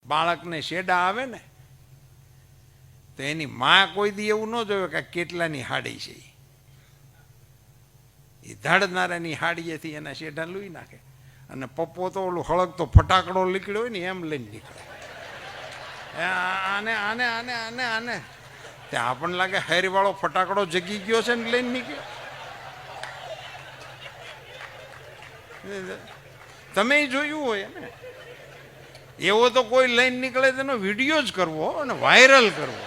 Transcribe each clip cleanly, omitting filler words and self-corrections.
બાળકને શેડા આવે ને તો એની માં કોઈ દી એવું ન જોયું કે કેટલાની હાડી છે, એ ધડનારાની હાડીએથી એના શેઢા લૂઈ નાખે. અને પપ્પો તો ઓલું હળગતો ફટાકડો નીકળ્યો હોય ને એમ લઈને નીકળે, આને આને આને આને આને ત્યાં આપણને લાગે હેરીવાળો ફટાકડો જગી ગયો છે ને લઈને નીકળ્યો. તમે જોયું હોય ને, એવો તો કોઈ લઈને નીકળે તેનો વિડીયો જ કરવો અને વાયરલ કરવો.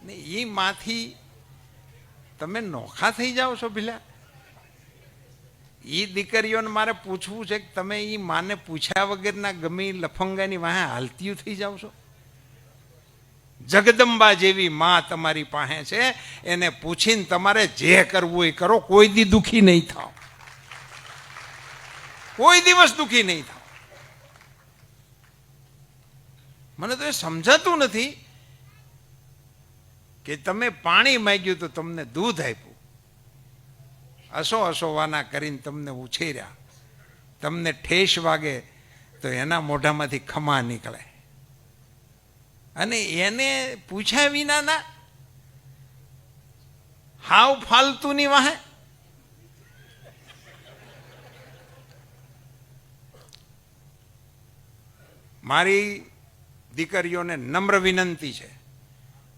ને એ માંથી તમે નોખા થઈ જાઓ છો ભીલા. એ દીકરીઓને મારે પૂછવું છે કે તમે એ માને પૂછ્યા વગરના ગમે લફંગાની વાહે હાલતીઓ થઈ જાઓ છો. જગદંબા જેવી માં તમારી પાસે છે, એને પૂછીને તમારે જે કરવું એ કરો, કોઈ દી દુખી નહીં થાવ, કોઈ દિવસ દુખી નહીં થાવ. મને તો એ સમજાતું નથી કે તમે પાણી માંગ્યું તો તમને દૂધ આપ્યું, અસોવાના કરીને તમને ઉછેર્યા, તમને ઠેસ વાગે તો એના મોઢામાંથી ખમા નીકળે, અને એને પૂછ્યા વિના ના હાવ ફાલતુની વાહે. મારી દીકરીઓને નમ્ર વિનંતી છે,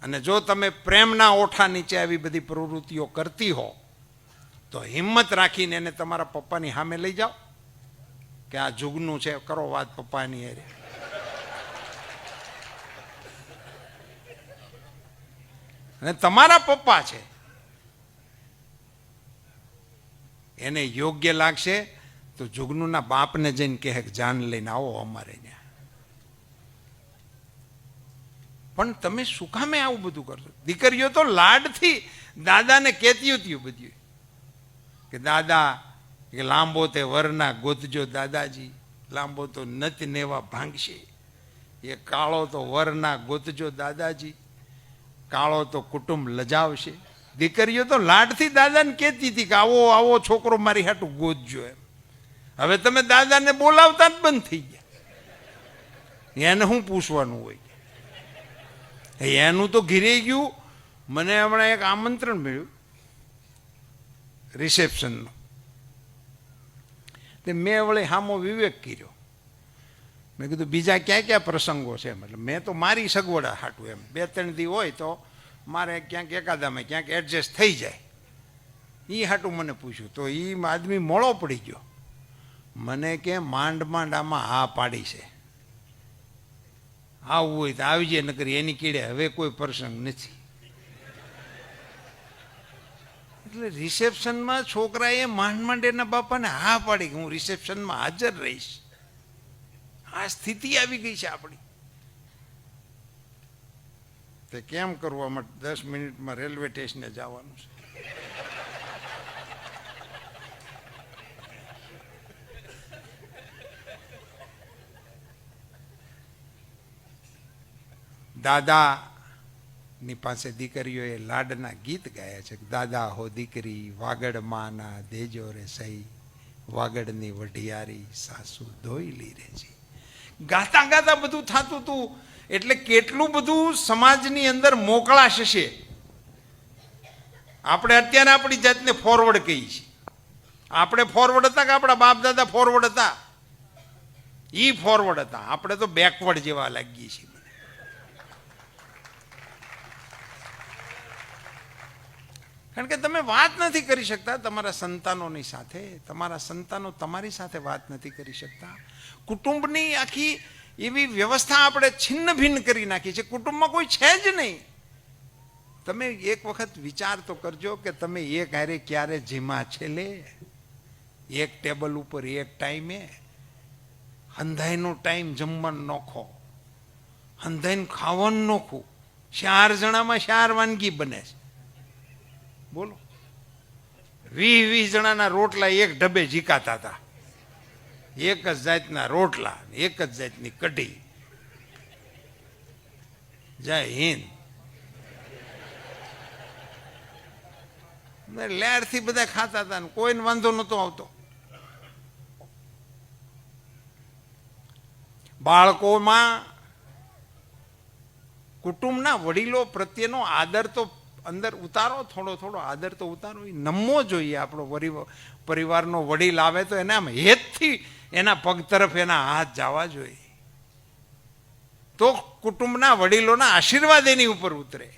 અને જો તમે પ્રેમના ઓઠા નીચે આવી બધી પ્રવૃત્તિઓ કરતી હો તો હિંમત રાખીને એને તમારા પપ્પાની સામે લઈ જાઓ કે આ જુગનું છે, કરો વાત પપ્પાની હારે. અને તમારા પપ્પા છે, એને યોગ્ય લાગશે તો જુગનુના બાપને જઈને કહે કે જાન લઈને આવો અમારે ત્યાં. પણ તમે શું કામે આવું બધું કરશો? દીકરીઓ તો લાડથી દાદાને કહેતી હતી બધી કે દાદા કે લાંબો તે વરના ગોતજો દાદાજી, લાંબો તો નત નેવા ભાંગશે, એ કાળો તો વરના ગોતજો દાદાજી, કાળો તો કુટુંબ લજાવશે. દીકરીઓ તો લાડથી દાદાને કહેતી હતી કે આવો આવો છોકરો મારી હાટું ગોતજો એમ. હવે તમે દાદાને બોલાવતા જ બંધ થઈ ગયા. એને શું પૂછવાનું હોય? એનું તો ઘીરે ગયું. મને હમણાં એક આમંત્રણ મળ્યું રિસેપ્શનનું, તે મેં વળી હામો વિવેક કર્યો. મેં કીધું બીજા ક્યાં ક્યાં પ્રસંગો છે? મતલબ મેં તો મારી સગવડ હાટું એમ 2-3 દી હોય તો મારે ક્યાંક એકાદામાં ક્યાંક એડજસ્ટ થઈ જાય, એ હાટું મને પૂછ્યું. તો એ આદમી મોળો પડી ગયો, મને કે માંડ માંડ આમાં હા પાડી છે, આવવું હોય તો આવજે, નકરી એની કીડે હવે કોઈ પ્રસંગ નથી. એટલે રિસેપ્શનમાં છોકરાએ માંડ માંડ એના બાપાને હા પાડી કે હું રિસેપ્શનમાં હાજર રહીશ. આ સ્થિતિ આવી ગઈ છે આપણી. તે કેમ કરવા માટે 10 મિનિટમાં રેલવે સ્ટેશને જવાનું છે. દાદાની પાસે દીકરીઓએ લાડના ગીત ગાયા છે. દાદા હો દીકરી વાગડ માના દેજો રે સહી, વાગડની વઢિયારી સાસુ ધોઈલી રેજી. ગાતા ગાતા બધું થતું હતું. એટલે કેટલું બધું સમાજની અંદર મોકળાશ છે. આપણે અત્યારે આપણી જાતને ફોરવર્ડ કહીએ છીએ. આપણે ફોરવર્ડ હતા કે આપણા બાપ દાદા ફોરવર્ડ હતા? ઈ ફોરવર્ડ હતા, આપણે તો બેકવર્ડ જેવા લાગીએ છીએ. કારણ કે તમે વાત નથી કરી શકતા તમારા સંતાનોની સાથે, તમારા સંતાનો તમારી સાથે વાત નથી કરી શકતા. કુટુંબની આખી એવી વ્યવસ્થા આપણે છિન્ન ભિન્ન કરી નાખી છે. કુટુંબમાં કોઈ છે જ નહીં. તમે એક વખત વિચાર તો કરજો કે તમે એક હારે ક્યારે જીમા છેલ્લે એક ટેબલ ઉપર એક ટાઈમે હંધાઈનો ટાઈમ જમવાનું નોખો, હંધાઈને ખાવાનું નોખું. 4 જણામાં 4 વાનગી બને છે. બોલો, 20 જણાના રોટલા એક ઢબે ઝીકાતા હતા. એક જ જાતના રોટલા, એક જ જાતની કઢી. જય હિન્દ. લહેરથી બધા ખાતા હતા ને કોઈને વાંધો નહોતો આવતો. બાળકોમાં કુટુંબના વડીલો પ્રત્યેનો આદર તો અંદર ઉતારો, થોડો થોડો આદર તો ઉતારો. એ નમવો જોઈએ. આપણો પરિવારનો વડીલ આવે તો એના હેતથી એના પગ તરફ એના હાથ જવા જોઈએ, તો કુટુંબના વડીલોના આશીર્વાદ એની ઉપર ઉતરે.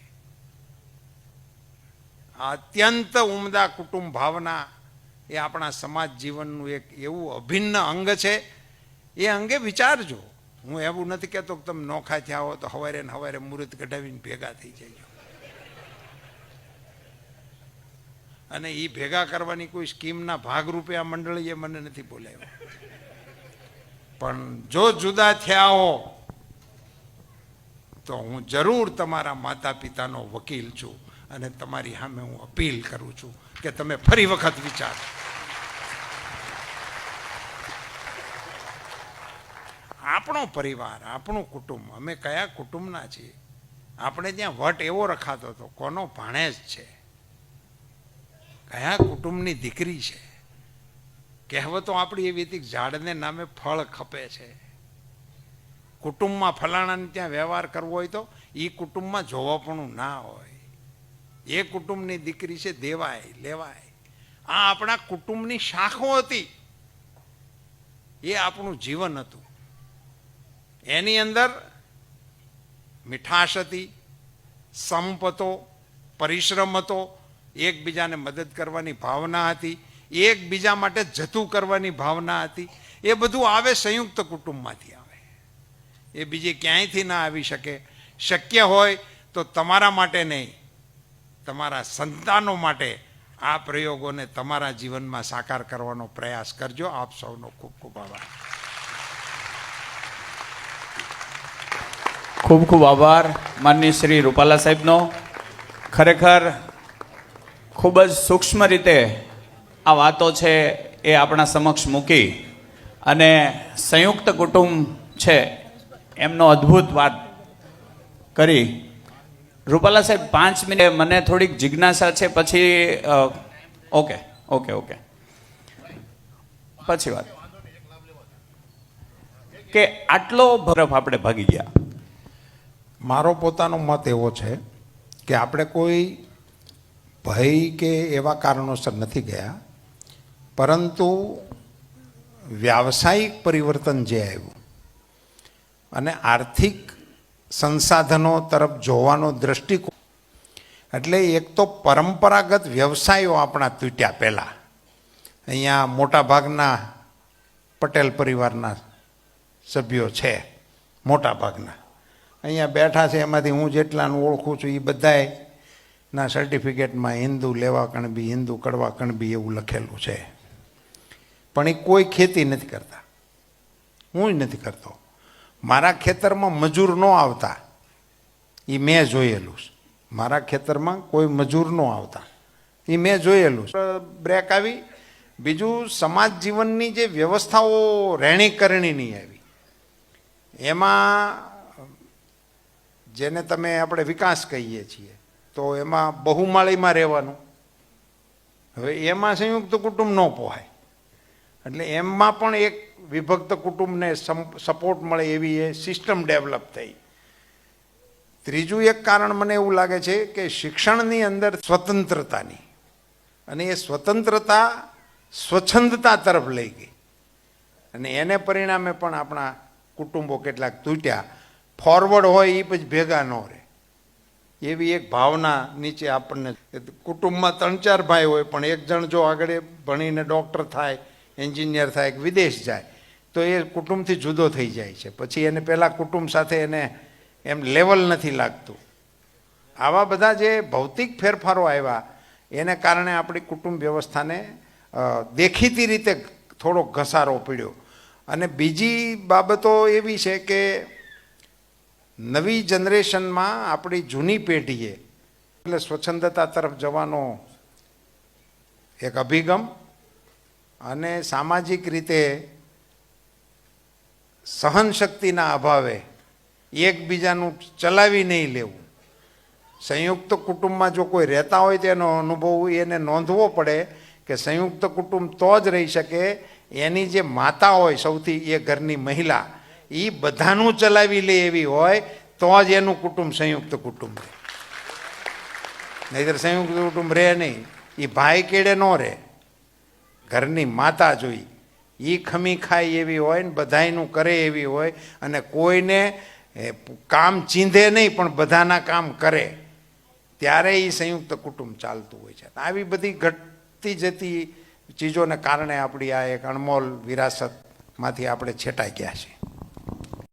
અત્યંત ઉમદા કુટુંબ ભાવના એ આપણા સમાજ જીવનનું એક એવું અભિન્ન અંગ છે. એ અંગે વિચારજો. હું એવું નથી કહેતો કે તમે નોખા થયા હો તો હવારે ને હવારે મુહૂર્ત કઢાવીને ભેગા થઈ જાય અને એ ભેગા કરવાની કોઈ સ્કીમના ભાગરૂપે આ મંડળીએ મને નથી બોલાવ્યો. પણ જો જુદા થયા હો તો હું જરૂર તમારા માતા પિતાનો વકીલ છું અને તમારી સામે હું અપીલ કરું છું કે તમે ફરી વખત વિચારો. આપણો પરિવાર, આપણું કુટુંબ, અમે કયા કુટુંબના છીએ? આપણે ત્યાં વટ એવો રખાતો હતો, કોનો ભાણેજ છે, કયા કુટુંબની દીકરી છે. કહેવતો આપણી એવી હતી, ઝાડને નામે ફળ ખપે છે. કુટુંબમાં ફલાણાને ત્યાં વ્યવહાર કરવો હોય તો એ કુટુંબમાં જોવાપણું ના હોય. એ કુટુંબની દીકરી છે, દેવાય લેવાય. આ આપણા કુટુંબની શાખો હતી, એ આપણું જીવન હતું. એની અંદર મીઠાશ હતી, સંપ હતો, પરિશ્રમ હતો, એકબીજાને મદદ કરવાની ભાવના હતી, એકબીજા માટે જતું કરવાની ભાવના હતી. એ બધું આવે સંયુક્ત કુટુંબમાંથી આવે. એ બીજે ક્યાંયથી ના આવી શકે. શક્ય હોય તો તમારા માટે નહીં, તમારા સંતાનો માટે આ પ્રયોગોને તમારા જીવનમાં સાકાર કરવાનો પ્રયાસ કરજો. આપ સૌનો ખૂબ ખૂબ આભાર. ખૂબ ખૂબ આભાર માનનીય શ્રી રૂપાલા સાહેબનો. ખરેખર ખૂબ જ સૂક્ષ્મ રીતે આ વાતો છે એ આપણા સમક્ષ મૂકી અને સંયુક્ત કુટુંબ છે એમનો અદ્ભુત વાત કરી. રૂપાલા સાહેબ 5 મિનિટ મને થોડીક જિજ્ઞાસા છે, પછી ઓકે ઓકે ઓકે પછી વાત કે આટલો બરફ આપણે ભાગી ગયા. મારો પોતાનો મત એવો છે કે આપણે કોઈ ભય કે એવા કારણોસર નથી ગયા, પરંતુ વ્યાવસાયિક પરિવર્તન જે આવ્યું અને આર્થિક સંસાધનો તરફ જોવાનો દ્રષ્ટિકોણ, એટલે એક તો પરંપરાગત વ્યવસાયો આપણા તૂટ્યા. પહેલાં અહીંયા મોટા ભાગના પટેલ પરિવારના સભ્યો છે, મોટા ભાગના અહીંયા બેઠા છે. એમાંથી હું જેટલાનું ઓળખું છું એ બધાયના સર્ટિફિકેટમાં હિન્દુ લેવા કણબી, હિન્દુ કડવા કણબી એવું લખેલું છે. પણ એ કોઈ ખેતી નથી કરતા, હું નથી કરતો. મારા ખેતરમાં મજૂર ન આવતા એ મેં જોયેલું છે. મારા ખેતરમાં કોઈ મજૂર ન આવતા એ મેં જોયેલું છે. બ્રેક આવી. બીજું, સમાજ જીવનની જે વ્યવસ્થાઓ રહેણીકરણીની આવી, એમાં જેને તમે આપણે વિકાસ કહીએ છીએ, તો એમાં બહુમાળીમાં રહેવાનું. હવે એમાં સંયુક્ત કુટુંબ ન પોહાય, એટલે એમાં પણ એક વિભક્ત કુટુંબને સપોર્ટ મળે એવી એ સિસ્ટમ ડેવલપ થઈ. ત્રીજું એક કારણ મને એવું લાગે છે કે શિક્ષણની અંદર સ્વતંત્રતાની, અને એ સ્વતંત્રતા સ્વચ્છંદતા તરફ લઈ ગઈ, અને એને પરિણામે પણ આપણા કુટુંબો કેટલાક તૂટ્યા. ફોરવર્ડ હોય એ પછી ભેગા ન રહે એવી એક ભાવના નીચે આપણને. કુટુંબમાં 3-4 ભાઈ હોય, પણ એક જણ જો આગળ ભણીને ડૉક્ટર થાય, એન્જિનિયર થાય, વિદેશ જાય, તો એ કુટુંબથી જુદો થઈ જાય છે. પછી એને પહેલાં કુટુંબ સાથે એને એમ લેવલ નથી લાગતું. આવા બધા જે ભૌતિક ફેરફારો આવ્યા એને કારણે આપણી કુટુંબ વ્યવસ્થાને દેખીતી રીતે થોડો ઘસારો પડ્યો. અને બીજી બાબતો એવી છે કે નવી જનરેશનમાં આપણી જૂની પેઢીએ એટલે સ્વચ્છંદતા તરફ જવાનો એક અભિગમ અને સામાજિક રીતે સહનશક્તિના અભાવે એકબીજાનું ચલાવી નહીં લેવું, સંયુક્ત કુટુંબમાં જો કોઈ રહેતા હોય તો એનો અનુભવ એને નોંધવો પડે કે સંયુક્ત કુટુંબ તો જ રહી શકે એની જે માતા હોય સૌથી એ ઘરની મહિલા એ બધાનું ચલાવી લે એવી હોય તો જ એનું કુટુંબ સંયુક્ત કુટુંબ રહે. નહીંતર સંયુક્ત કુટુંબ રહે નહીં. એ ભાઈ કેડે ન રહે. ઘરની માતા જોઈ એ ખમી ખાય એવી હોય ને બધાયનું કરે એવી હોય અને કોઈને કામ ચીંધે નહીં પણ બધાના કામ કરે ત્યારે એ સંયુક્ત કુટુંબ ચાલતું હોય છે. આવી બધી ઘટતી જતી ચીજોને કારણે આપણી આ એક અણમોલ વિરાસતમાંથી આપણે છેટાઈ ગયા છીએ.